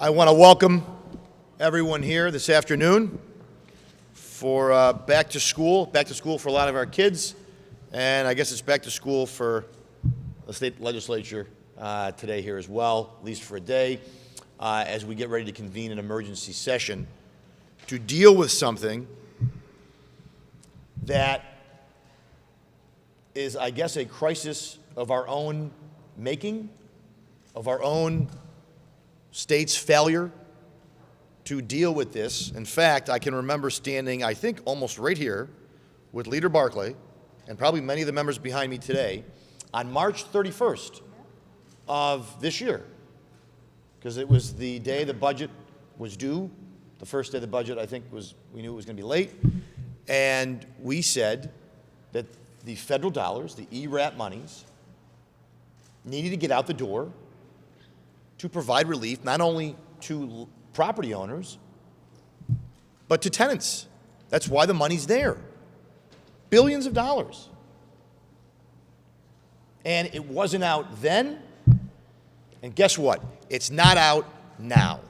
I want to welcome everyone here this afternoon for back to school for a lot of our kids, and I guess it's back to school for the state legislature today here as well, at least for a day, as we get ready to convene an emergency session to deal with something that is, I guess, a crisis of our own making, of our own state's failure to deal with this. In fact, I can remember standing, I think, almost right here with Leader Barclay and probably many of the members behind me today on March 31st of this year, because it was the day the budget was due. The first day of the budget, I think, we knew it was going to be late. And we said that the federal dollars, the ERAP monies, needed to get out the door to provide relief not only to property owners, but to tenants. That's why the money's there. Billions of dollars. And it wasn't out then, and guess what? It's not out now.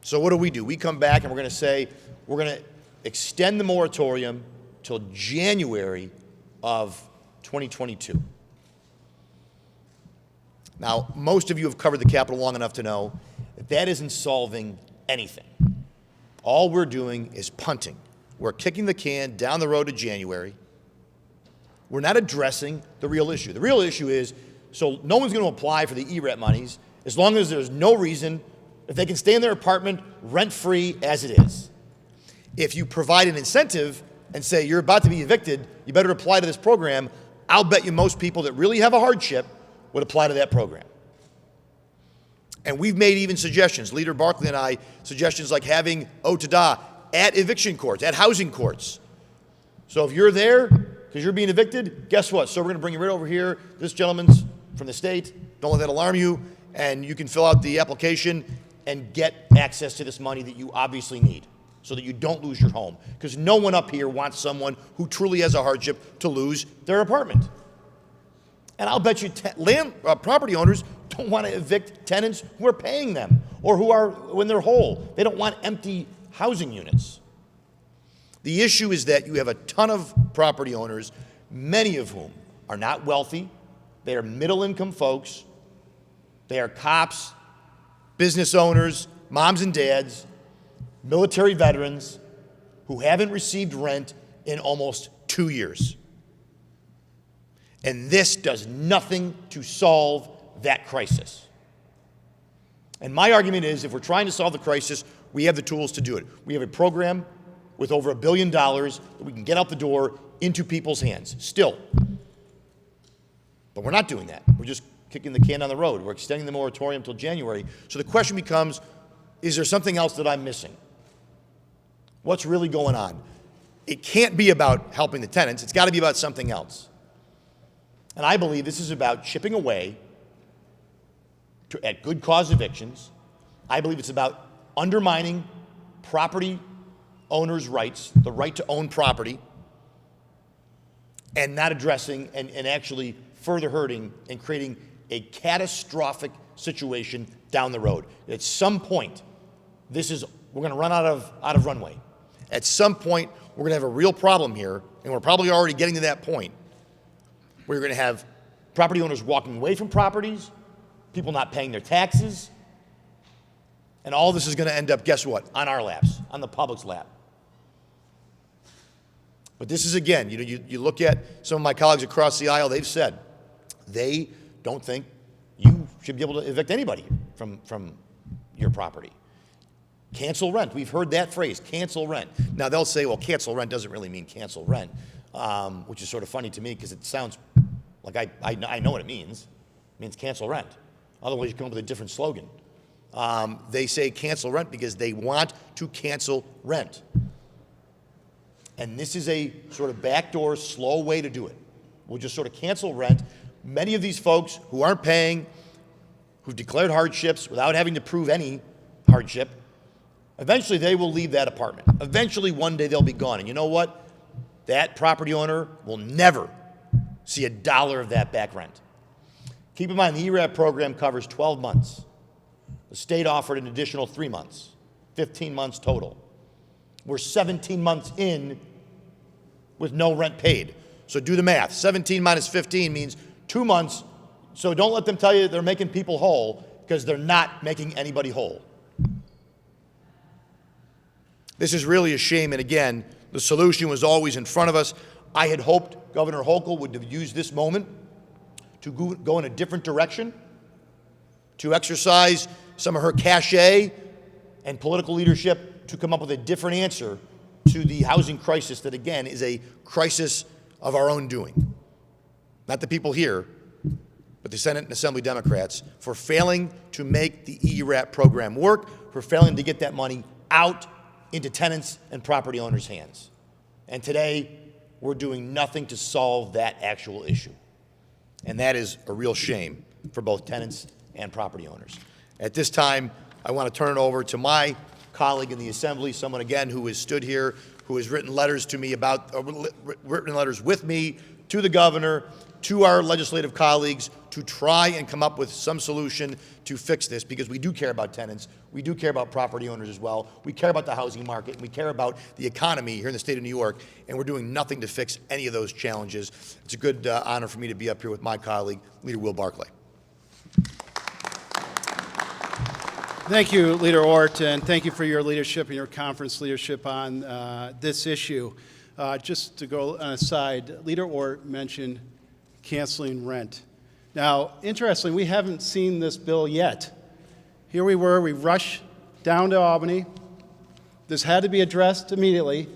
So what do? We come back and we're going to say we're going to extend the moratorium till January of 2022. Now, most of you have covered the Capitol long enough to know that that isn't solving anything. All we're doing is punting. We're kicking the can down the road to January. We're not addressing the real issue. The real issue is, so no one's going to apply for the ERAP monies as long as there's no reason, if they can stay in their apartment rent-free as it is. If you provide an incentive and say you're about to be evicted, you better apply to this program, I'll bet you most people that really have a hardship would apply to that program. And we've made even suggestions, Leader Barclay and I, suggestions like having OTDA at eviction courts, at housing courts. So if you're there because you're being evicted, guess what? So we're going to bring you right over here. This gentleman's from the state. Don't let that alarm you. And you can fill out the application and get access to this money that you obviously need so that you don't lose your home. Because no one up here wants someone who truly has a hardship to lose their apartment. And I'll bet you property owners don't want to evict tenants who are paying them or who are, when they're whole. They don't want empty housing units. The issue is that you have a ton of property owners, many of whom are not wealthy. They are middle-income folks. They are cops, business owners, moms and dads, military veterans who haven't received rent in almost 2 years. And this does nothing to solve that crisis. And my argument is, if we're trying to solve the crisis, we have the tools to do it. We have a program with over $1 billion that we can get out the door into people's hands, still. But we're not doing that. We're just kicking the can down the road. We're extending the moratorium until January. So the question becomes, is there something else that I'm missing? What's really going on? It can't be about helping the tenants. It's got to be about something else. And I believe this is about chipping away at good cause evictions. I believe it's about undermining property owners' rights, the right to own property, and not addressing and actually further hurting and creating a catastrophic situation down the road. At some point, we're going to run out of runway. At some point, we're going to have a real problem here, and we're probably already getting to that point. We're going to have property owners walking away from properties, people not paying their taxes, and all this is going to end up, guess what, on our laps, on the public's lap. But this is, again, you look at some of my colleagues across the aisle, they've said they don't think you should be able to evict anybody from your property. Cancel rent. We've heard that phrase, cancel rent. Now, they'll say, well, cancel rent doesn't really mean cancel rent. Which is sort of funny to me because it sounds like I know what it means. It means cancel rent. Otherwise, you come up with a different slogan. They say cancel rent because they want to cancel rent. And this is a sort of backdoor, slow way to do it. We'll just sort of cancel rent. Many of these folks who aren't paying, who've declared hardships without having to prove any hardship, eventually they will leave that apartment. Eventually, one day they'll be gone. And you know what? That property owner will never see a dollar of that back rent. Keep in mind, the ERAP program covers 12 months. The state offered an additional 3 months, 15 months total. We're 17 months in with no rent paid. So do the math. 17 minus 15 means 2 months. So don't let them tell you they're making people whole, because they're not making anybody whole. This is really a shame, and again, the solution was always in front of us. I had hoped Governor Hochul would have used this moment to go in a different direction, to exercise some of her cachet and political leadership to come up with a different answer to the housing crisis that, again, is a crisis of our own doing. Not the people here, but the Senate and Assembly Democrats, for failing to make the ERAP program work, for failing to get that money out into tenants and property owners' hands. And today, we're doing nothing to solve that actual issue. And that is a real shame for both tenants and property owners. At this time, I want to turn it over to my colleague in the Assembly, someone, again, who has stood here, who has written letters to me written letters with me to the governor, to our legislative colleagues, to try and come up with some solution to fix this, because we do care about tenants, we do care about property owners as well, we care about the housing market, and we care about the economy here in the state of New York, and we're doing nothing to fix any of those challenges. It's a good honor for me to be up here with my colleague, Leader Will Barclay. Thank you, Leader Ort, and thank you for your leadership and your conference leadership on this issue. Just to go on a side, Leader Ort mentioned canceling rent. Now, interestingly, we haven't seen this bill yet. Here we were, we rushed down to Albany. This had to be addressed immediately.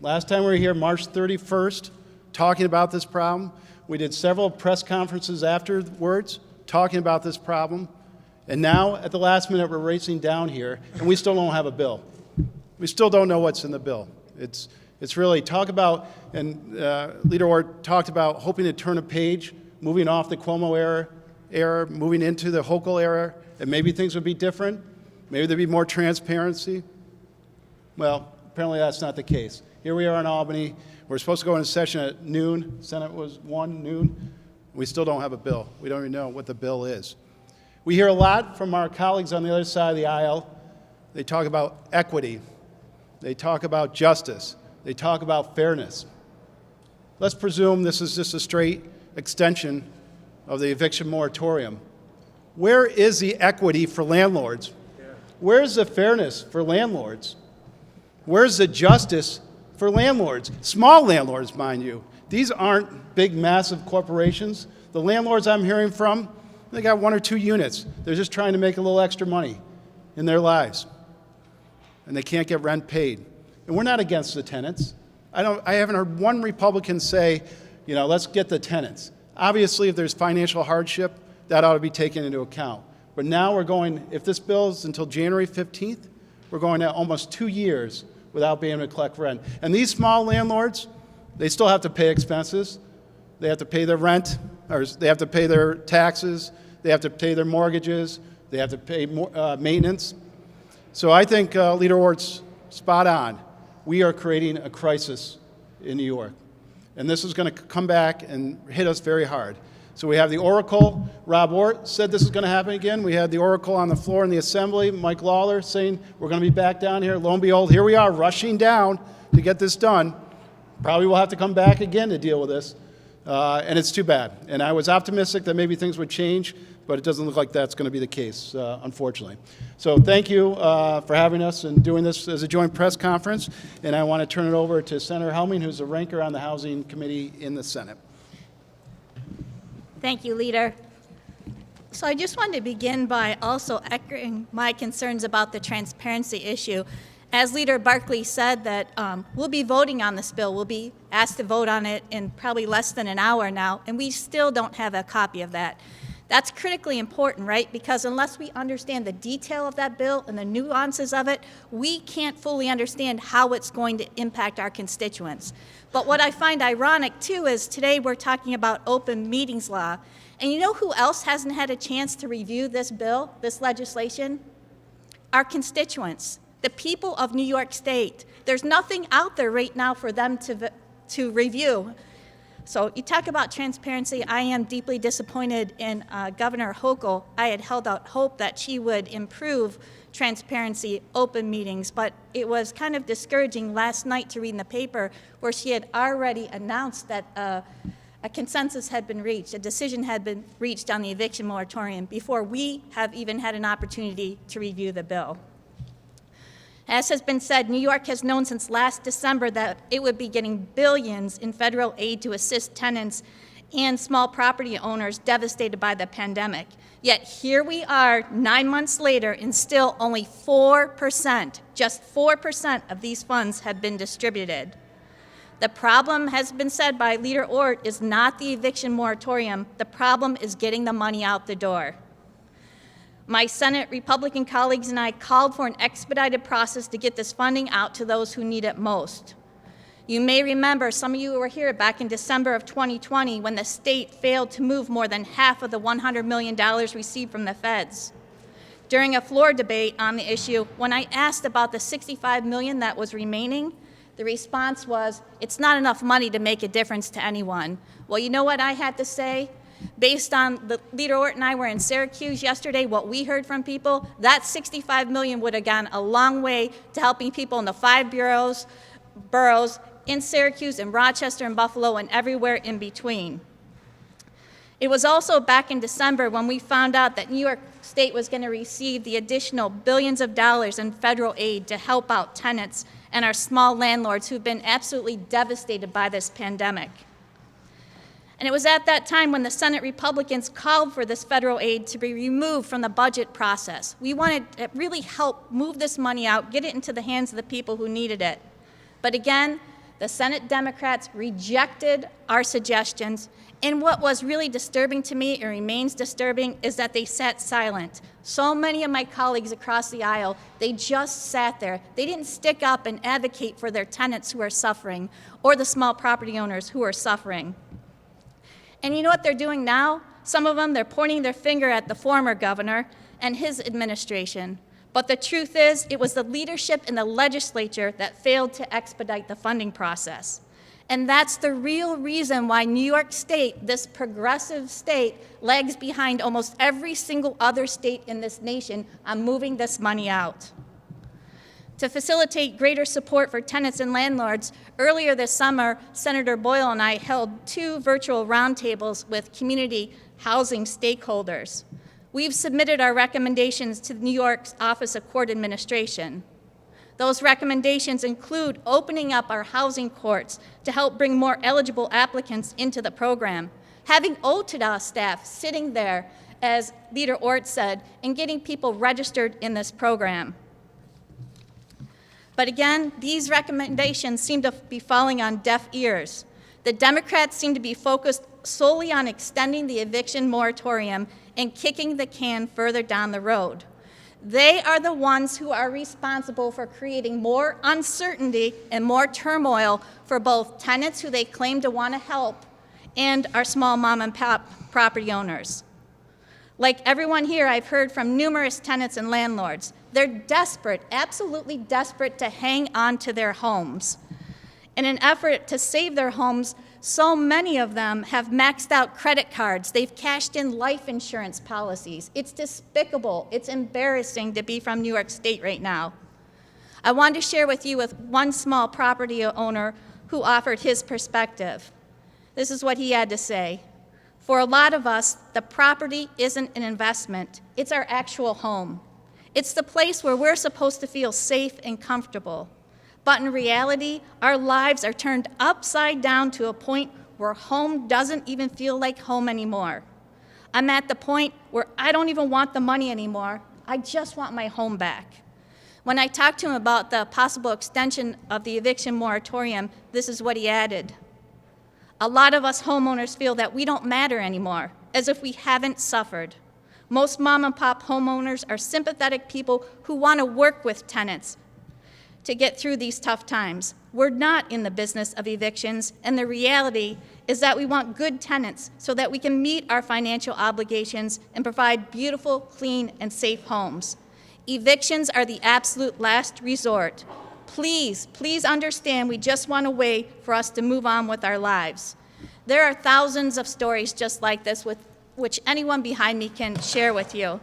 Last time we were here, March 31st, talking about this problem. We did several press conferences afterwards talking about this problem. And now, at the last minute, we're racing down here, and we still don't have a bill. We still don't know what's in the bill. It's really talk about, and Leader Ort talked about hoping to turn a page, moving off the Cuomo era, moving into the Hochul era, and maybe things would be different. Maybe there'd be more transparency. Well, apparently that's not the case. Here we are in Albany. We're supposed to go into session at noon. Senate was 1 noon. We still don't have a bill. We don't even know what the bill is. We hear a lot from our colleagues on the other side of the aisle. They talk about equity. They talk about justice. They talk about fairness. Let's presume this is just a straight extension of the eviction moratorium. Where is the equity for landlords? Where's the fairness for landlords? Where's the justice for landlords? Small landlords, mind you. These aren't big, massive corporations. The landlords I'm hearing from, they got 1 or 2 units. They're just trying to make a little extra money in their lives. And they can't get rent paid. And we're not against the tenants. I haven't heard one Republican say, let's get the tenants. Obviously, if there's financial hardship, that ought to be taken into account. But now we're going, if this bill is until January 15th, we're going at almost 2 years without being able to collect rent. And these small landlords, they still have to pay expenses. They have to pay their rent, or they have to pay their taxes, they have to pay their mortgages, they have to pay maintenance. So I think Leader Ort's spot on. We are creating a crisis in New York. And this is going to come back and hit us very hard. So we have the Oracle. Rob Ort said this is going to happen again. We had the Oracle on the floor in the Assembly. Mike Lawler saying we're going to be back down here. Lo and behold, here we are rushing down to get this done. Probably we'll have to come back again to deal with this. And it's too bad. And I was optimistic that maybe things would change, but it doesn't look like that's going to be the case, unfortunately. So thank you for having us and doing this as a joint press conference. And I want to turn it over to Senator Helming, who's a ranker on the Housing Committee in the Senate. Thank you, Leader. So I just wanted to begin by also echoing my concerns about the transparency issue. As Leader Barclay said, that we'll be voting on this bill. We'll be asked to vote on it in probably less than an hour now, and we still don't have a copy of that. That's critically important, right? Because unless we understand the detail of that bill and the nuances of it, we can't fully understand how it's going to impact our constituents. But what I find ironic, too, is today we're talking about open meetings law. And you know who else hasn't had a chance to review this bill, this legislation? Our constituents, the people of New York State. There's nothing out there right now for them to review. So you talk about transparency. I am deeply disappointed in Governor Hochul. I had held out hope that she would improve transparency, open meetings, but it was kind of discouraging last night to read in the paper where she had already announced that a consensus had been reached, a decision had been reached on the eviction moratorium before we have even had an opportunity to review the bill. As has been said, New York has known since last December that it would be getting billions in federal aid to assist tenants and small property owners devastated by the pandemic. Yet here we are 9 months later and still only 4%, just 4% of these funds have been distributed. The problem, has been said by Leader Ort, is not the eviction moratorium. The problem is getting the money out the door. My Senate Republican colleagues and I called for an expedited process to get this funding out to those who need it most. You may remember, some of you were here back in December of 2020 when the state failed to move more than half of the $100 million received from the feds. During a floor debate on the issue, when I asked about the $65 million that was remaining, the response was, it's not enough money to make a difference to anyone. Well, you know what I had to say? Based on the Leader Ort and I were in Syracuse yesterday, what we heard from people, that $65 million would have gone a long way to helping people in the 5 boroughs in Syracuse and Rochester and Buffalo and everywhere in between. It was also back in December when we found out that New York State was going to receive the additional billions of dollars in federal aid to help out tenants and our small landlords who've been absolutely devastated by this pandemic. And it was at that time when the Senate Republicans called for this federal aid to be removed from the budget process. We wanted to really help move this money out, get it into the hands of the people who needed it. But again, the Senate Democrats rejected our suggestions. And what was really disturbing to me, and remains disturbing, is that they sat silent. So many of my colleagues across the aisle, they just sat there. They didn't stick up and advocate for their tenants who are suffering or the small property owners who are suffering. And you know what they're doing now? Some of them, they're pointing their finger at the former governor and his administration. But the truth is, it was the leadership in the legislature that failed to expedite the funding process. And that's the real reason why New York State, this progressive state, lags behind almost every single other state in this nation on moving this money out. To facilitate greater support for tenants and landlords, earlier this summer, Senator Boyle and I held 2 virtual roundtables with community housing stakeholders. We've submitted our recommendations to New York's Office of Court Administration. Those recommendations include opening up our housing courts to help bring more eligible applicants into the program, having OTDA staff sitting there, as Leader Ort said, and getting people registered in this program. But again, these recommendations seem to be falling on deaf ears. The Democrats seem to be focused solely on extending the eviction moratorium and kicking the can further down the road. They are the ones who are responsible for creating more uncertainty and more turmoil for both tenants who they claim to want to help and our small mom and pop property owners. Like everyone here, I've heard from numerous tenants and landlords. They're desperate, absolutely desperate to hang on to their homes. In an effort to save their homes, so many of them have maxed out credit cards. They've cashed in life insurance policies. It's despicable. It's embarrassing to be from New York State right now. I wanted to share with you with one small property owner who offered his perspective. This is what he had to say. For a lot of us, the property isn't an investment. It's our actual home. It's the place where we're supposed to feel safe and comfortable. But in reality, our lives are turned upside down to a point where home doesn't even feel like home anymore. I'm at the point where I don't even want the money anymore. I just want my home back. When I talked to him about the possible extension of the eviction moratorium, this is what he added. A lot of us homeowners feel that we don't matter anymore, as if we haven't suffered. Most mom and pop homeowners are sympathetic people who want to work with tenants to get through these tough times. We're not in the business of evictions, and the reality is that we want good tenants so that we can meet our financial obligations and provide beautiful, clean, and safe homes. Evictions are the absolute last resort. Please, please understand we just want a way for us to move on with our lives. There are thousands of stories just like this, with which anyone behind me can share with you.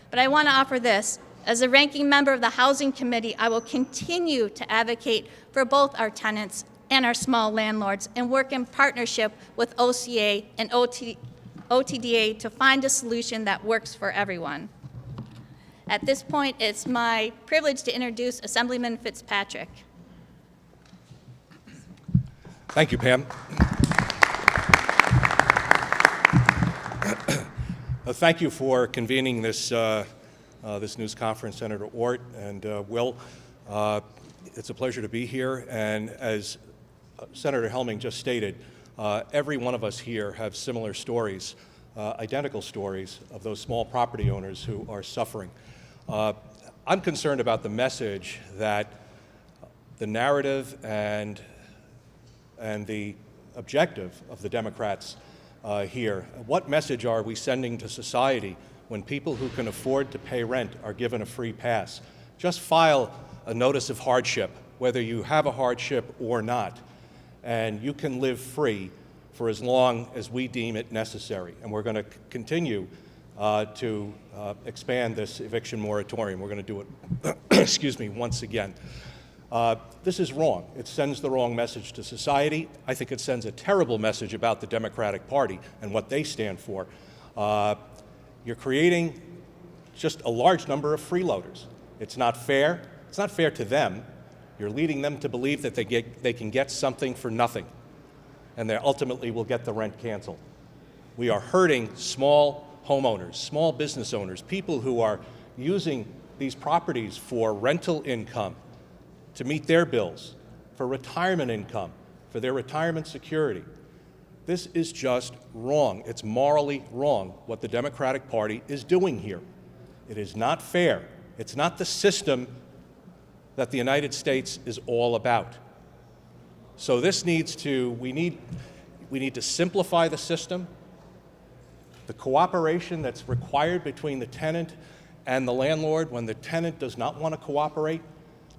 But I want to offer this. As a ranking member of the Housing Committee, I will continue to advocate for both our tenants and our small landlords and work in partnership with OCA and OTDA to find a solution that works for everyone. At this point, it's my privilege to introduce Assemblyman Fitzpatrick. Thank you, Pam. Thank you for convening this news conference, Senator Ort and Will. It's a pleasure to be here, and as Senator Helming just stated, every one of us here have similar stories, identical stories of those small property owners who are suffering. I'm concerned about the message that the narrative and the objective of the Democrats here. What message are we sending to society when people who can afford to pay rent are given a free pass? Just file a notice of hardship, whether you have a hardship or not, and you can live free for as long as we deem it necessary. And we're going to continue to expand this eviction moratorium. We're going to do it, excuse me, once again. This is wrong. It sends the wrong message to society. I think it sends a terrible message about the Democratic Party and what they stand for. You're creating just a large number of freeloaders. It's not fair. It's not fair to them. You're leading them to believe that they can get something for nothing, and they ultimately will get the rent canceled. We are hurting small homeowners, small business owners, people who are using these properties for rental income, to meet their bills, for retirement income, for their retirement security. This is just wrong. It's morally wrong what the Democratic Party is doing here. It is not fair. It's not the system that the United States is all about. So this needs to, we need to simplify the system. The cooperation that's required between the tenant and the landlord when the tenant does not want to cooperate.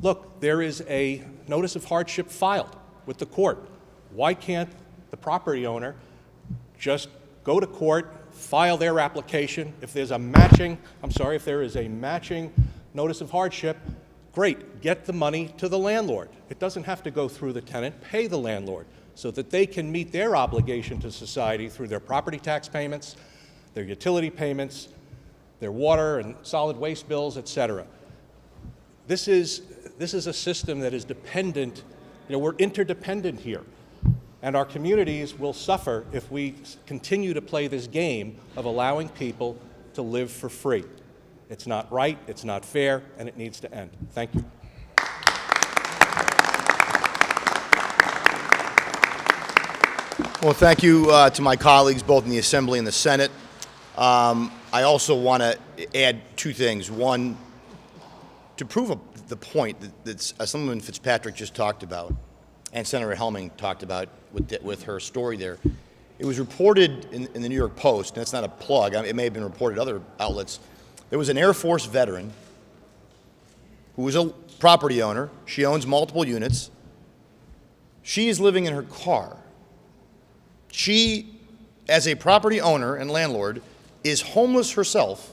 Look, there is a notice of hardship filed with the court. Why can't the property owner just go to court, file their application? If there's a matching, if there is a matching notice of hardship, great, get the money to the landlord. It doesn't have to go through the tenant, pay the landlord so that they can meet their obligation to society through their property tax payments, their utility payments, their water and solid waste bills, et cetera. This is a system that is dependent, we're interdependent here. And our communities will suffer if we continue to play this game of allowing people to live for free. It's not right, it's not fair, and it needs to end. Thank you. Well, thank you to my colleagues, both in the Assembly and the Senate. I also want to add two things. One, to prove the point that Assemblyman Fitzpatrick just talked about, and Senator Helming talked about with her story there, it was reported in the New York Post, and it's not a plug, it may have been reported other outlets. There was an Air Force veteran who was a property owner. She owns multiple units. She is living in her car. She, as a property owner and landlord, is homeless herself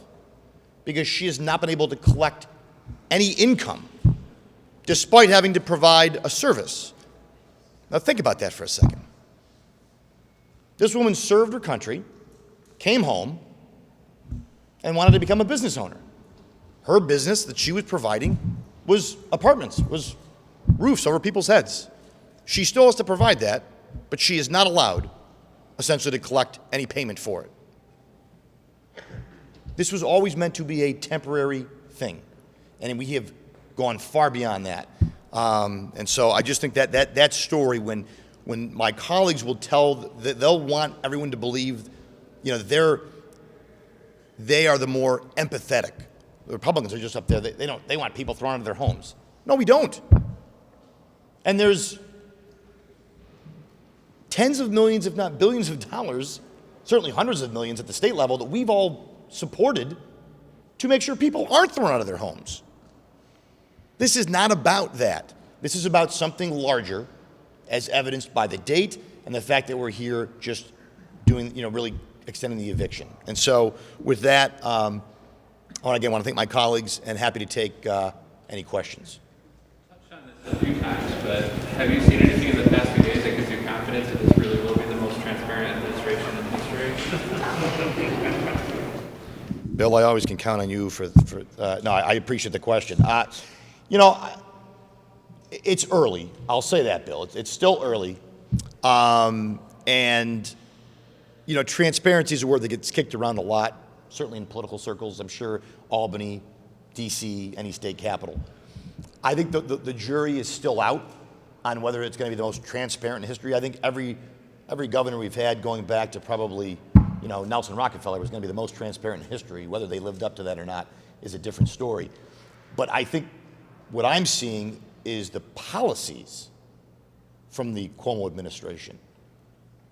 because she has not been able to collect any income, despite having to provide a service. Now think about that for a second. This woman served her country, came home, and wanted to become a business owner. Her business that she was providing was apartments, was roofs over people's heads. She still has to provide that, but she is not allowed, essentially, to collect any payment for it. This was always meant to be a temporary thing, and we have gone far beyond that. And so I just think that story, when my colleagues will tell, they'll want everyone to believe, that they are the more empathetic. The Republicans are just up there. They want people thrown out of their homes. No, we don't. And there's tens of millions, if not billions of dollars, certainly hundreds of millions at the state level that we've all supported to make sure people aren't thrown out of their homes. This is not about that. This is about something larger, as evidenced by the date and the fact that we're here just doing, really extending the eviction. And so with that, I want to thank my colleagues and happy to take any questions. Touched on this a few times, but have you seen anything in the past few days that gives you confidence that this really will be the most transparent administration in history? Bill, I always can count on you no, I appreciate the question. It's early. I'll say that, Bill. It's still early. And transparency is a word that gets kicked around a lot, certainly in political circles. I'm sure Albany, D.C., any state capital. I think the jury is still out on whether it's going to be the most transparent in history. I think every governor we've had going back to probably, Nelson Rockefeller was going to be the most transparent in history. Whether they lived up to that or not is a different story. But I think what I'm seeing is the policies from the Cuomo administration.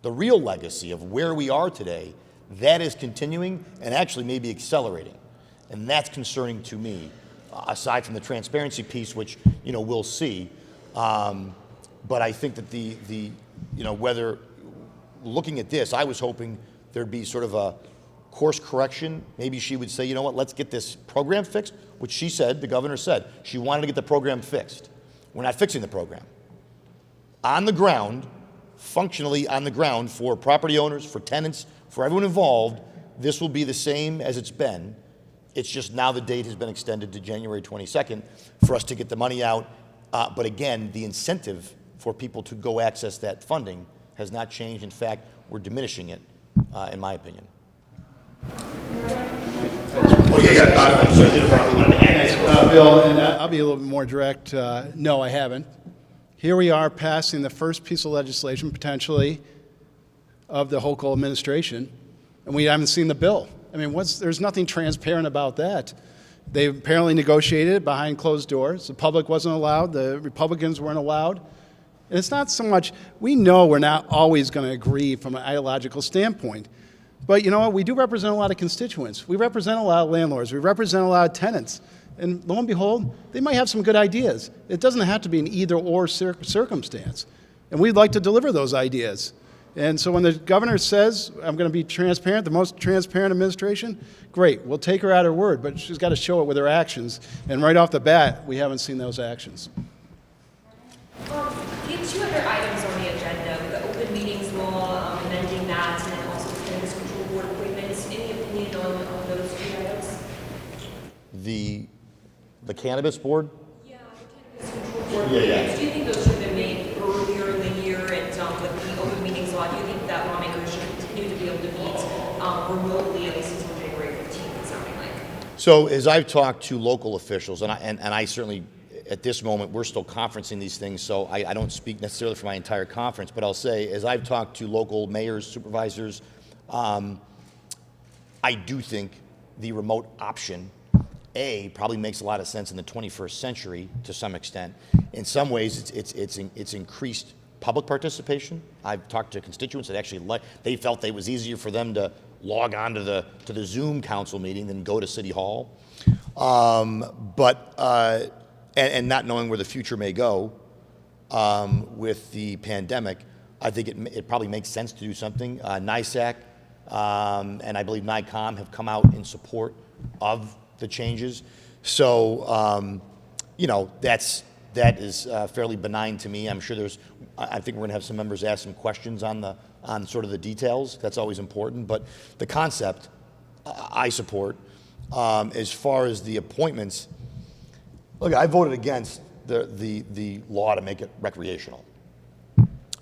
The real legacy of where we are today, that is continuing and actually maybe accelerating. And that's concerning to me, aside from the transparency piece, which, we'll see. But I think that whether looking at this, I was hoping there'd be sort of a course correction. Maybe she would say, let's get this program fixed, which she said, the governor said, she wanted to get the program fixed. We're not fixing the program. On the ground, functionally on the ground for property owners, for tenants, for everyone involved, this will be the same as it's been. It's just now the date has been extended to January 22nd for us to get the money out. But again, the incentive for people to go access that funding has not changed. In fact, we're diminishing it, in my opinion. Bill, and I'll be a little bit more direct. No, I haven't. Here we are passing the first piece of legislation, potentially, of the Hochul administration, and we haven't seen the bill. I mean, there's nothing transparent about that. They apparently negotiated it behind closed doors. The public wasn't allowed. The Republicans weren't allowed. And it's not so much, we know we're not always going to agree from an ideological standpoint. But you know what? We do represent a lot of constituents. We represent a lot of landlords. We represent a lot of tenants. And lo and behold, they might have some good ideas. It doesn't have to be an either-or circumstance. And we'd like to deliver those ideas. And so when the governor says, I'm going to be transparent, the most transparent administration, great. We'll take her at her word, but she's got to show it with her actions. And right off the bat, we haven't seen those actions. The two other items on the agenda, the open meetings law, amending that, and then also the cannabis control board appointments. Any opinion on those two items? The cannabis board? Yeah, the cannabis control board appointments. Do you think those should have been made earlier in the year? And with the open meetings law, do you think that lawmakers should continue to be able to meet remotely at least until January 15th, it's sounding like? So as I've talked to local officials, and I certainly, at this moment, we're still conferencing these things, so I don't speak necessarily for my entire conference, but I'll say, as I've talked to local mayors, supervisors, I do think the remote option, probably makes a lot of sense in the 21st century to some extent. In some ways, it's increased public participation. I've talked to constituents that actually they felt it was easier for them to log on to the Zoom council meeting than go to City Hall. And not knowing where the future may go with the pandemic, I think it probably makes sense to do something. NISAC and I believe NICOM have come out in support of the changes. So, that is fairly benign to me. I'm sure I think we're going to have some members ask some questions on sort of the details. That's always important. But the concept, I support. As far as the appointments, look, I voted against the law to make it recreational.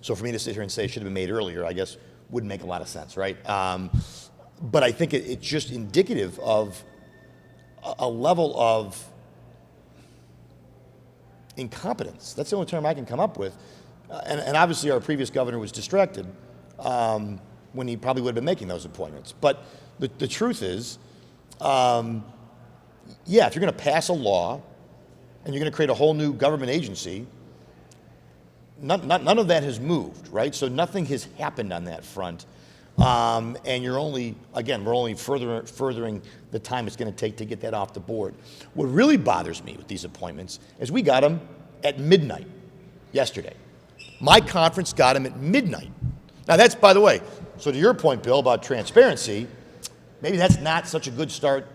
So for me to sit here and say it should have been made earlier, I guess wouldn't make a lot of sense, right? But I think it's just indicative of a level of incompetence. That's the only term I can come up with. And obviously our previous governor was distracted when he probably would have been making those appointments. But the truth is, if you're going to pass a law and you're going to create a whole new government agency, none of that has moved, right? So nothing has happened on that front. And we're only furthering the time it's going to take to get that off the board. What really bothers me with these appointments is we got them at midnight yesterday. My conference got them at midnight Now that's, by the way, so to your point, Bill, about transparency, maybe that's not such a good start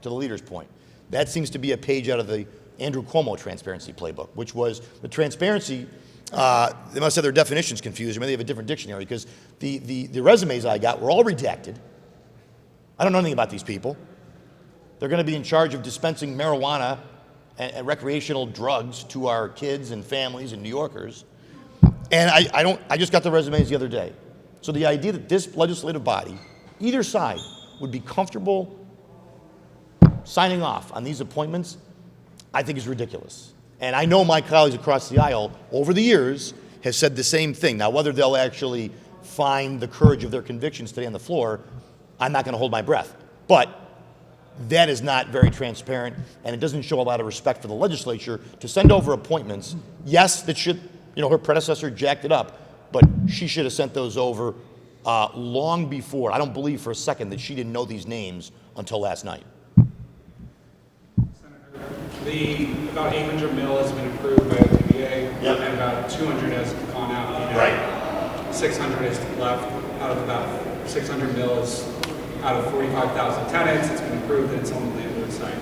to the leader's point. That seems to be a page out of the Andrew Cuomo transparency playbook, which was the transparency, they must have their definitions confused, or maybe they have a different dictionary, because the resumes I got were all redacted. I don't know anything about these people. They're going to be in charge of dispensing marijuana and recreational drugs to our kids and families and New Yorkers. And I just got the resumes the other day. So the idea that this legislative body, either side, would be comfortable signing off on these appointments, I think is ridiculous. And I know my colleagues across the aisle over the years have said the same thing. Now, whether they'll actually find the courage of their convictions today on the floor, I'm not going to hold my breath. But that is not very transparent, and it doesn't show a lot of respect for the legislature to send over appointments. Yes, that should, her predecessor jacked it up, but she should have sent those over long before. I don't believe for a second that she didn't know these names until last night. About 800 mil has been approved by the TVA, Yep. and about 200 has gone out. Right. 600 is left out of about 600 mil is out of 45,000 tenants. It's been approved and it's on the landlord side.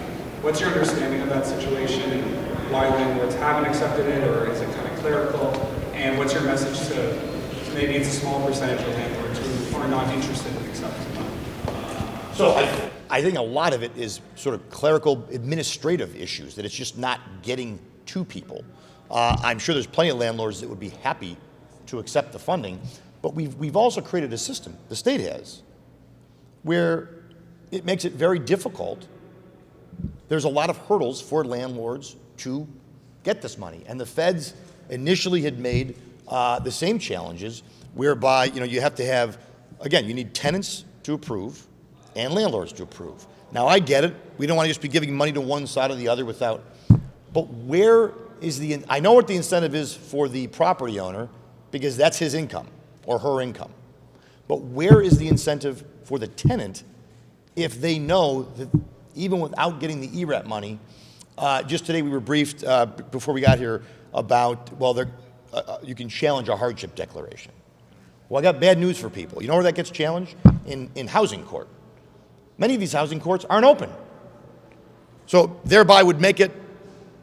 What's your understanding of that situation and why landlords haven't accepted it, or is it kind of clerical? And what's your message to maybe it's a small percentage of landlords who are not interested in accepting it? So I think a lot of it is sort of clerical administrative issues, that it's just not getting to people. I'm sure there's plenty of landlords that would be happy to accept the funding, but we've also created a system, the state has, where it makes it very difficult. There's a lot of hurdles for landlords to get this money. And the feds initially had made the same challenges, whereby you have to have, again, you need tenants to approve and landlords to approve. Now, I get it. We don't want to just be giving money to one side or the other without, but where is I know what the incentive is for the property owner, because that's his income or her income. But where is the incentive for the tenant if they know that even without getting the ERAP money, just today we were briefed before we got here about, you can challenge a hardship declaration. Well, I got bad news for people. You know where that gets challenged? In housing court. Many of these housing courts aren't open. So thereby would make it,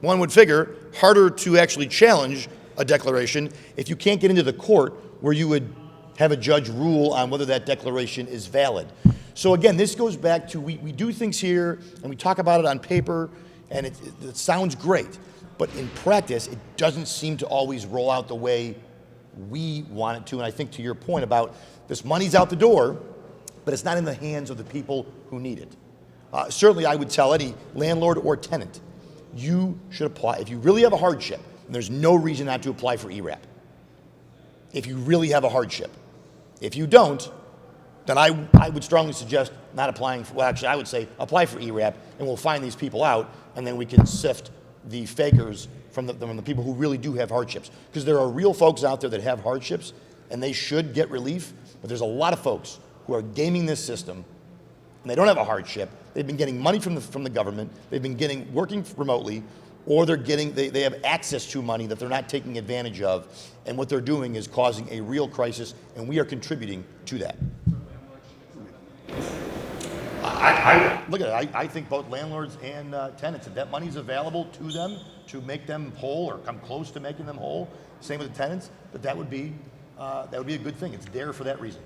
one would figure, harder to actually challenge a declaration if you can't get into the court where you would have a judge rule on whether that declaration is valid. So again, this goes back to we do things here and we talk about it on paper and it sounds great, but in practice it doesn't seem to always roll out the way we want it to. And I think to your point about this money's out the door, but it's not in the hands of the people who need it. Certainly I would tell any landlord or tenant, you should apply. If you really have a hardship, and there's no reason not to apply for ERAP. If you really have a hardship. If you don't, then I would strongly suggest not applying for, well, actually I would say apply for ERAP and we'll find these people out and then we can sift the fakers from the people who really do have hardships. Because there are real folks out there that have hardships and they should get relief, but there's a lot of folks who are gaming this system and they don't have a hardship. They've been getting money from the government, they've been working remotely, or they have access to money that they're not taking advantage of, and what they're doing is causing a real crisis, and we are contributing to that. Look at it. I think both landlords and tenants, if that money is available to them to make them whole or come close to making them whole, same with the tenants, that would be a good thing. It's there for that reason.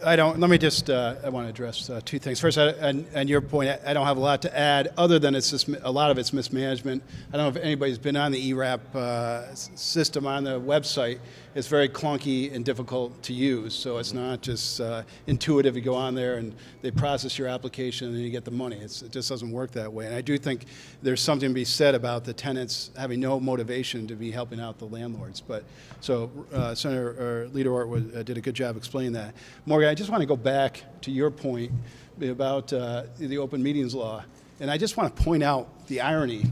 Let me just, I want to address two things. First, and your point, I don't have a lot to add other than it's just a lot of it's mismanagement. I don't know if anybody's been on the ERAP system on the website. It's very clunky and difficult to use, so it's not just intuitive. You go on there and they process your application and then you get the money. It just doesn't work that way. And I do think there's something to be said about the tenants having no motivation to be helping out the landlords. But so Leader Ort did a good job explaining that. Morgan, I just want to go back to your point about the open meetings law, and I just want to point out the irony.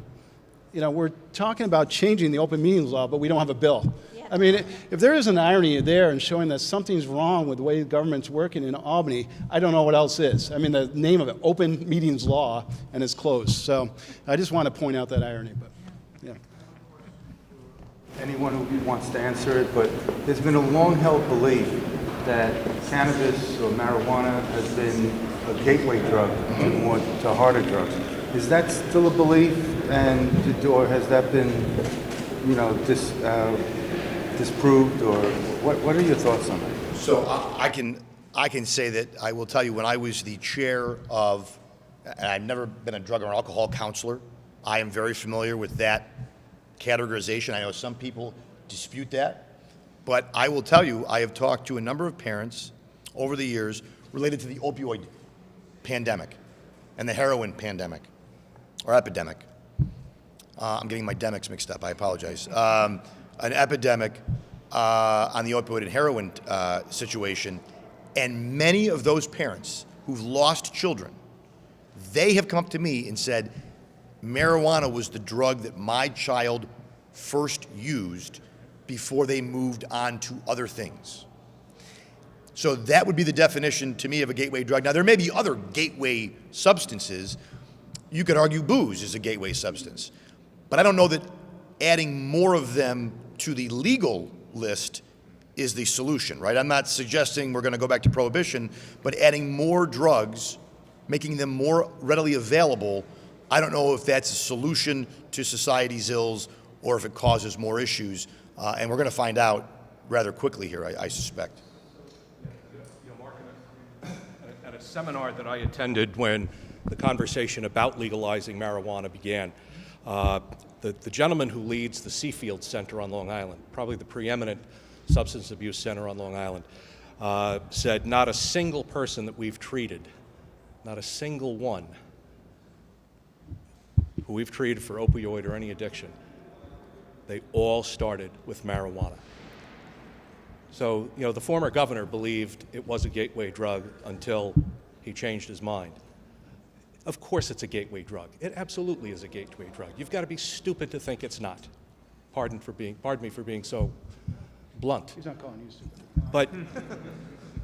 We're talking about changing the open meetings law, but we don't have a bill. Yeah. I mean, if there is an irony there and showing that something's wrong with the way the government's working in Albany, I don't know what else is. I mean, the name of it, open meetings law, and it's closed. So I just want to point out that irony. But yeah. anyone who wants to answer it, but there's been a long-held belief that cannabis or marijuana has been a gateway drug to harder drugs. Is that still a belief, or has that been, disproved, or what are your thoughts on that? So I can say that I will tell you, when I was the chair of, and I've never been a drug or alcohol counselor, I am very familiar with that categorization. I know some people dispute that, but I will tell you, I have talked to a number of parents over the years related to the opioid pandemic and the heroin pandemic, or epidemic. I'm getting my demics mixed up, I apologize. An epidemic on the opioid and heroin situation, and many of those parents who've lost children, they have come up to me and said, marijuana was the drug that my child first used before they moved on to other things. So that would be the definition to me of a gateway drug. Now, there may be other gateway substances. You could argue booze is a gateway substance. But I don't know that adding more of them to the legal list is the solution, right? I'm not suggesting we're going to go back to prohibition, but adding more drugs, making them more readily available, I don't know if that's a solution to society's ills or if it causes more issues. And we're going to find out rather quickly here, I suspect. Mark, at a seminar that I attended when the conversation about legalizing marijuana began, the gentleman who leads the Seafield Center on Long Island, probably the preeminent substance abuse center on Long Island, said not a single person that we've treated, not a single one who we've treated for opioid or any addiction, they all started with marijuana. So, the former governor believed it was a gateway drug until he changed his mind. Of course it's a gateway drug. It absolutely is a gateway drug. You've got to be stupid to think it's not. Pardon me for being so blunt. He's not calling you stupid. But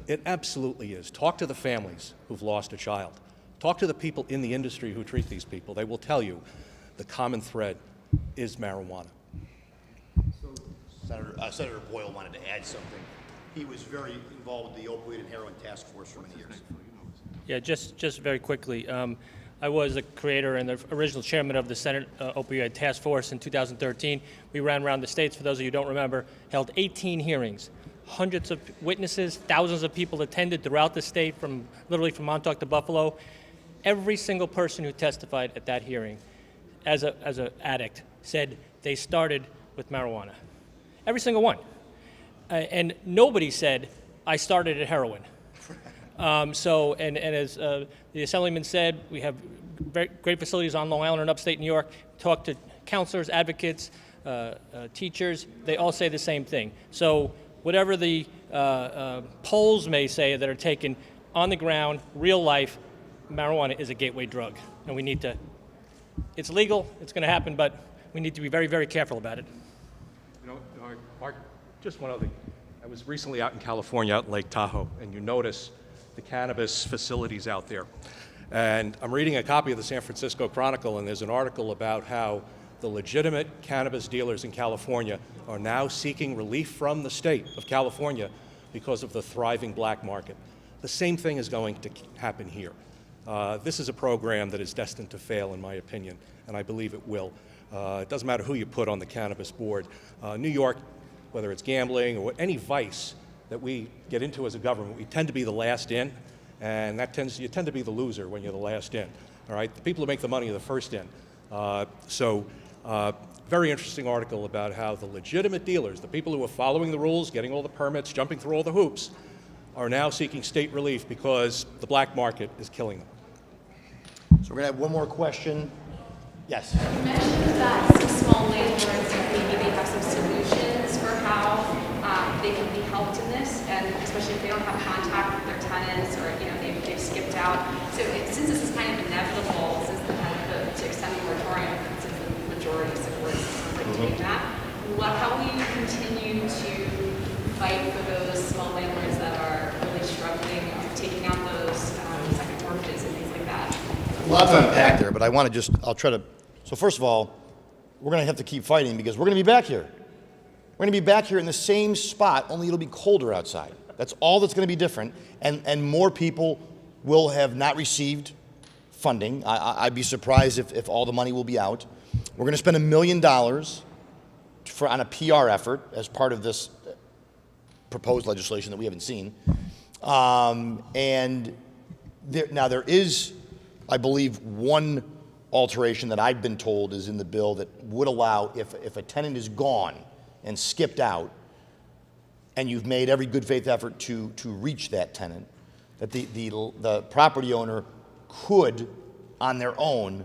it absolutely is. Talk to the families who've lost a child. Talk to the people in the industry who treat these people. They will tell you the common thread is marijuana. Senator Boyle wanted to add something. He was very involved with the opioid and heroin task force for many years. Yeah, just very quickly. I was the creator and the original chairman of the Senate Opioid Task Force in 2013. We ran around the states, for those of you who don't remember, held 18 hearings. Hundreds of witnesses, thousands of people attended throughout the state, literally from Montauk to Buffalo. Every single person who testified at that hearing as an addict said they started with marijuana. Every single one. And nobody said, I started at heroin. And as the Assemblyman said, we have great facilities on Long Island and upstate New York. Talk to counselors, advocates, teachers. They all say the same thing. So whatever the polls may say that are taken on the ground, real life, marijuana is a gateway drug. And we need to, it's legal, it's going to happen, but we need to be very, very careful about it. Mark, just one other thing. I was recently out in California, out in Lake Tahoe, and you notice the cannabis facilities out there. And I'm reading a copy of the San Francisco Chronicle, and there's an article about how the legitimate cannabis dealers in California are now seeking relief from the state of California because of the thriving black market. The same thing is going to happen here. This is a program that is destined to fail, in my opinion, and I believe it will. It doesn't matter who you put on the cannabis board. New York, whether it's gambling or any vice that we get into as a government, we tend to be the last in, and you tend to be the loser when you're the last in. All right, the people who make the money are the first in. Very interesting article about how the legitimate dealers, the people who are following the rules, getting all the permits, jumping through all the hoops, are now seeking state relief because the black market is killing them. So we're going to have one more question. Yes. You mentioned that some small landlords, maybe they have some solutions for how they can be helped in this, and especially if they don't have contact with their tenants or they've skipped out. So since this is kind of inevitable, since to extend the moratorium, since the majority supports doing that, how will you continue to fight for those small landlords that are really struggling, taking out those second mortgages and things like that? Lots to unpack there, but I'll try to. So first of all, we're going to have to keep fighting because we're going to be back here. We're going to be back here in the same spot, only it'll be colder outside. That's all that's going to be different, and more people will have not received funding. I'd be surprised if all the money will be out. We're going to spend $1 million on a PR effort as part of this proposed legislation that we haven't seen. And there is, I believe, one alteration that I've been told is in the bill that would allow, if a tenant is gone and skipped out, and you've made every good faith effort to reach that tenant, that the property owner could, on their own,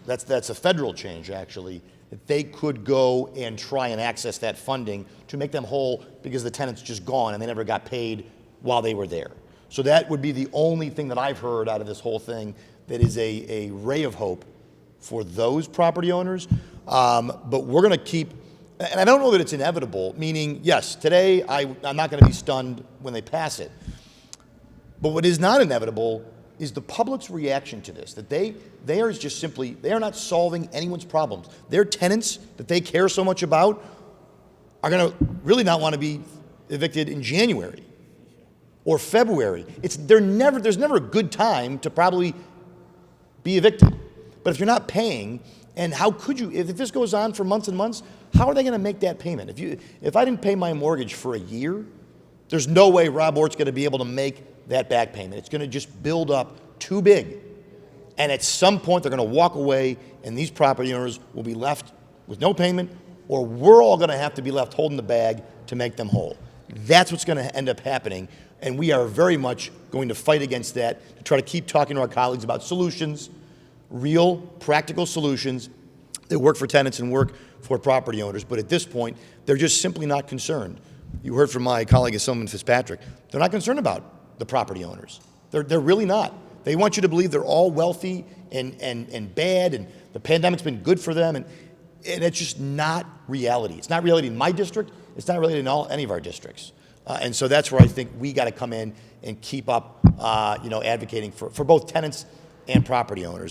that's a federal change actually, that they could go and try and access that funding to make them whole because the tenant's just gone and they never got paid while they were there. So that would be the only thing that I've heard out of this whole thing that is a ray of hope for those property owners. But we're going to keep, and I don't know that it's inevitable, meaning, yes, today I'm not going to be stunned when they pass it. But what is not inevitable is the public's reaction to this, that they are just simply, they are not solving anyone's problems. Their tenants that they care so much about are going to really not want to be evicted in January or February. There's never a good time to probably be evicted. But if you're not paying, and how could you, if this goes on for months and months, how are they going to make that payment? If I didn't pay my mortgage for a year, there's no way Rob Ort's going to be able to make that back payment. It's going to just build up too big. And at some point, they're going to walk away, and these property owners will be left with no payment, or we're all going to have to be left holding the bag to make them whole. That's what's going to end up happening, and we are very much going to fight against that, to try to keep talking to our colleagues about solutions, real, practical solutions that work for tenants and work for property owners. But at this point, they're just simply not concerned. You heard from my colleague, Assemblyman Fitzpatrick. They're not concerned about the property owners. They're really not. They want you to believe they're all wealthy and bad, and the pandemic's been good for them, and it's just not reality. It's not reality in my district. It's not reality in any of our districts. And so that's where I think we got to come in and keep up, advocating for both tenants and property owners.